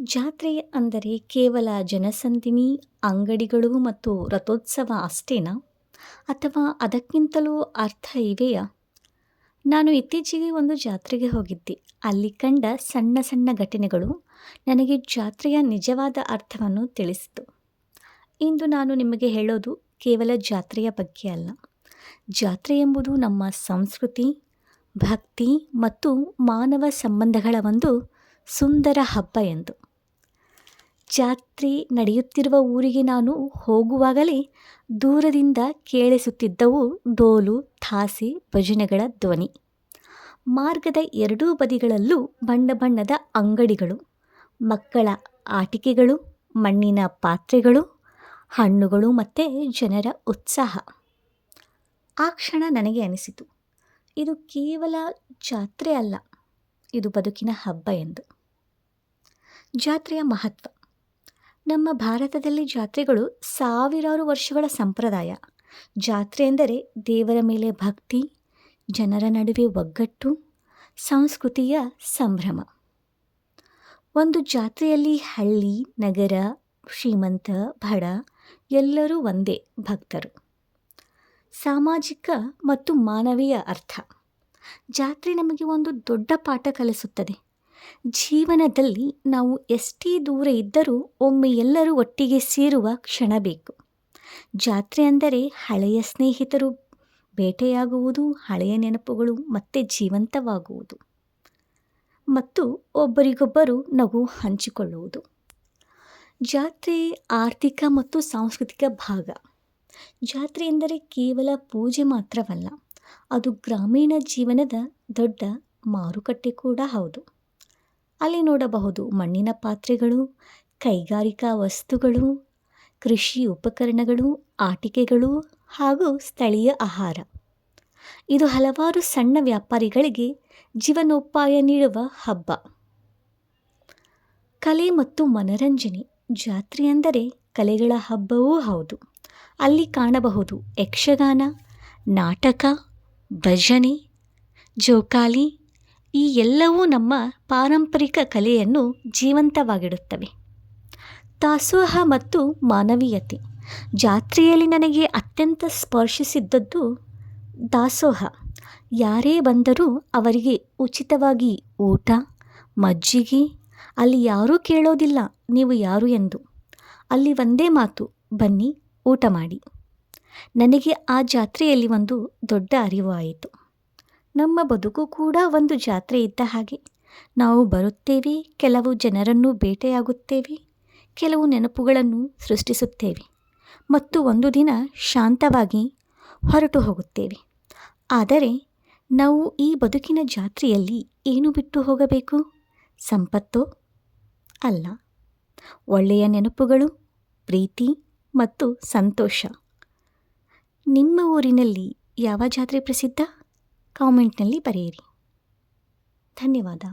ಜಾತ್ರೆ ಅಂದರೆ ಕೇವಲ ಜನಸಂದಣಿ, ಅಂಗಡಿಗಳು ಮತ್ತು ರಥೋತ್ಸವ ಅಷ್ಟೇನಾ? ಅಥವಾ ಅದಕ್ಕಿಂತಲೂ ಅರ್ಥ ಇವೆಯಾ? ನಾನು ಇತ್ತೀಚೆಗೆ ಒಂದು ಜಾತ್ರೆಗೆ ಹೋಗಿದ್ದೆ. ಅಲ್ಲಿ ಕಂಡ ಸಣ್ಣ ಸಣ್ಣ ಘಟನೆಗಳು ನನಗೆ ಜಾತ್ರೆಯ ನಿಜವಾದ ಅರ್ಥವನ್ನು ತಿಳಿಸಿತು. ಇಂದು ನಾನು ನಿಮಗೆ ಹೇಳೋದು ಕೇವಲ ಜಾತ್ರೆಯ ಬಗ್ಗೆ ಅಲ್ಲ. ಜಾತ್ರೆ ಎಂಬುದು ನಮ್ಮ ಸಂಸ್ಕೃತಿ, ಭಕ್ತಿ ಮತ್ತು ಮಾನವ ಸಂಬಂಧಗಳ ಒಂದು ಸುಂದರ ಹಬ್ಬ ಎಂದು. ಜಾತ್ರೆ ನಡೆಯುತ್ತಿರುವ ಊರಿಗೆ ನಾನು ಹೋಗುವಾಗಲೇ ದೂರದಿಂದ ಕೇಳಿಸುತ್ತಿದ್ದವು ಡೋಲು, ಥಾಸೆ, ಭಜನೆಗಳ ಧ್ವನಿ. ಮಾರ್ಗದ ಎರಡೂ ಬದಿಗಳಲ್ಲೂ ಬಣ್ಣ ಬಣ್ಣದ ಅಂಗಡಿಗಳು, ಮಕ್ಕಳ ಆಟಿಕೆಗಳು, ಮಣ್ಣಿನ ಪಾತ್ರೆಗಳು, ಹಣ್ಣುಗಳು ಮತ್ತು ಜನರ ಉತ್ಸಾಹ. ಆ ಕ್ಷಣ ನನಗೆ ಅನಿಸಿತು, ಇದು ಕೇವಲ ಜಾತ್ರೆ ಅಲ್ಲ, ಇದು ಬದುಕಿನ ಹಬ್ಬ ಎಂದು. ಜಾತ್ರೆಯ ಮಹತ್ವ. ನಮ್ಮ ಭಾರತದಲ್ಲಿ ಜಾತ್ರೆಗಳು ಸಾವಿರಾರು ವರ್ಷಗಳ ಸಂಪ್ರದಾಯ. ಜಾತ್ರೆ ಎಂದರೆ ದೇವರ ಮೇಲೆ ಭಕ್ತಿ, ಜನರ ನಡುವೆ ಒಗ್ಗಟ್ಟು, ಸಂಸ್ಕೃತಿಯ ಸಂಭ್ರಮ. ಒಂದು ಜಾತ್ರೆಯಲ್ಲಿ ಹಳ್ಳಿ, ನಗರ, ಶ್ರೀಮಂತ, ಬಡ ಎಲ್ಲರೂ ಒಂದೇ ಭಕ್ತರು. ಸಾಮಾಜಿಕ ಮತ್ತು ಮಾನವೀಯ ಅರ್ಥ. ಜಾತ್ರೆ ನಮಗೆ ಒಂದು ದೊಡ್ಡ ಪಾಠ ಕಲಿಸುತ್ತದೆ. ಜೀವನದಲ್ಲಿ ನಾವು ಎಷ್ಟೇ ದೂರ ಇದ್ದರೂ ಒಮ್ಮೆ ಎಲ್ಲರೂ ಒಟ್ಟಿಗೆ ಸೇರುವ ಕ್ಷಣ ಬೇಕು. ಜಾತ್ರೆ ಅಂದರೆ ಹಳೆಯ ಸ್ನೇಹಿತರು ಭೇಟಿಯಾಗುವುದು, ಹಳೆಯ ನೆನಪುಗಳು ಮತ್ತೆ ಜೀವಂತವಾಗುವುದು ಮತ್ತು ಒಬ್ಬರಿಗೊಬ್ಬರು ನಗು ಹಂಚಿಕೊಳ್ಳುವುದು. ಜಾತ್ರೆ ಆರ್ಥಿಕ ಮತ್ತು ಸಾಂಸ್ಕೃತಿಕ ಭಾಗ. ಜಾತ್ರೆ ಎಂದರೆ ಕೇವಲ ಪೂಜೆ ಮಾತ್ರವಲ್ಲ, ಅದು ಗ್ರಾಮೀಣ ಜೀವನದ ದೊಡ್ಡ ಮಾರುಕಟ್ಟೆ ಕೂಡ ಹೌದು. ಅಲ್ಲಿ ನೋಡಬಹುದು ಮಣ್ಣಿನ ಪಾತ್ರೆಗಳು, ಕೈಗಾರಿಕಾ ವಸ್ತುಗಳು, ಕೃಷಿ ಉಪಕರಣಗಳು, ಆಟಿಕೆಗಳು ಹಾಗೂ ಸ್ಥಳೀಯ ಆಹಾರ. ಇದು ಹಲವಾರು ಸಣ್ಣ ವ್ಯಾಪಾರಿಗಳಿಗೆ ಜೀವನೋಪಾಯ ನೀಡುವ ಹಬ್ಬ. ಕಲೆ ಮತ್ತು ಮನರಂಜನೆ. ಜಾತ್ರೆ ಅಂದರೆ ಕಲೆಗಳ ಹಬ್ಬವೂ ಹೌದು. ಅಲ್ಲಿ ಕಾಣಬಹುದು ಯಕ್ಷಗಾನ, ನಾಟಕ, ಭಜನೆ, ಜೋಕಾಲಿ. ಈ ಎಲ್ಲವೂ ನಮ್ಮ ಪಾರಂಪರಿಕ ಕಲೆಯನ್ನು ಜೀವಂತವಾಗಿಡುತ್ತವೆ. ದಾಸೋಹ ಮತ್ತು ಮಾನವೀಯತೆ. ಜಾತ್ರೆಯಲ್ಲಿ ನನಗೆ ಅತ್ಯಂತ ಸ್ಪರ್ಶಿಸಿದ್ದದ್ದು ದಾಸೋಹ. ಯಾರೇ ಬಂದರೂ ಅವರಿಗೆ ಉಚಿತವಾಗಿ ಊಟ, ಮಜ್ಜಿಗೆ. ಅಲ್ಲಿ ಯಾರೂ ಕೇಳೋದಿಲ್ಲ ನೀವು ಯಾರು ಎಂದು. ಅಲ್ಲಿ ಒಂದೇ ಮಾತು, ಬನ್ನಿ ಊಟ ಮಾಡಿ. ನನಗೆ ಆ ಜಾತ್ರೆಯಲ್ಲಿ ಒಂದು ದೊಡ್ಡ ಅರಿವು ಆಯಿತು. ನಮ್ಮ ಬದುಕು ಕೂಡ ಒಂದು ಜಾತ್ರೆ ಇದ್ದ ಹಾಗೆ. ನಾವು ಬರುತ್ತೇವೆ, ಕೆಲವು ಜನರನ್ನು ಭೇಟಿಯಾಗುತ್ತೇವೆ, ಕೆಲವು ನೆನಪುಗಳನ್ನು ಸೃಷ್ಟಿಸುತ್ತೇವೆ ಮತ್ತು ಒಂದು ದಿನ ಶಾಂತವಾಗಿ ಹೊರಟು ಹೋಗುತ್ತೇವೆ. ಆದರೆ ನಾವು ಈ ಬದುಕಿನ ಜಾತ್ರೆಯಲ್ಲಿ ಏನು ಬಿಟ್ಟು ಹೋಗಬೇಕು? ಸಂಪತ್ತೋ? ಅಲ್ಲ, ಒಳ್ಳೆಯ ನೆನಪುಗಳು, ಪ್ರೀತಿ ಮತ್ತು ಸಂತೋಷ. ನಿಮ್ಮ ಊರಿನಲ್ಲಿ ಯಾವ ಜಾತ್ರೆ ಪ್ರಸಿದ್ಧ? ಕಾಮೆಂಟ್ನಲ್ಲಿ ಬರೆಯಿರಿ. ಧನ್ಯವಾದ.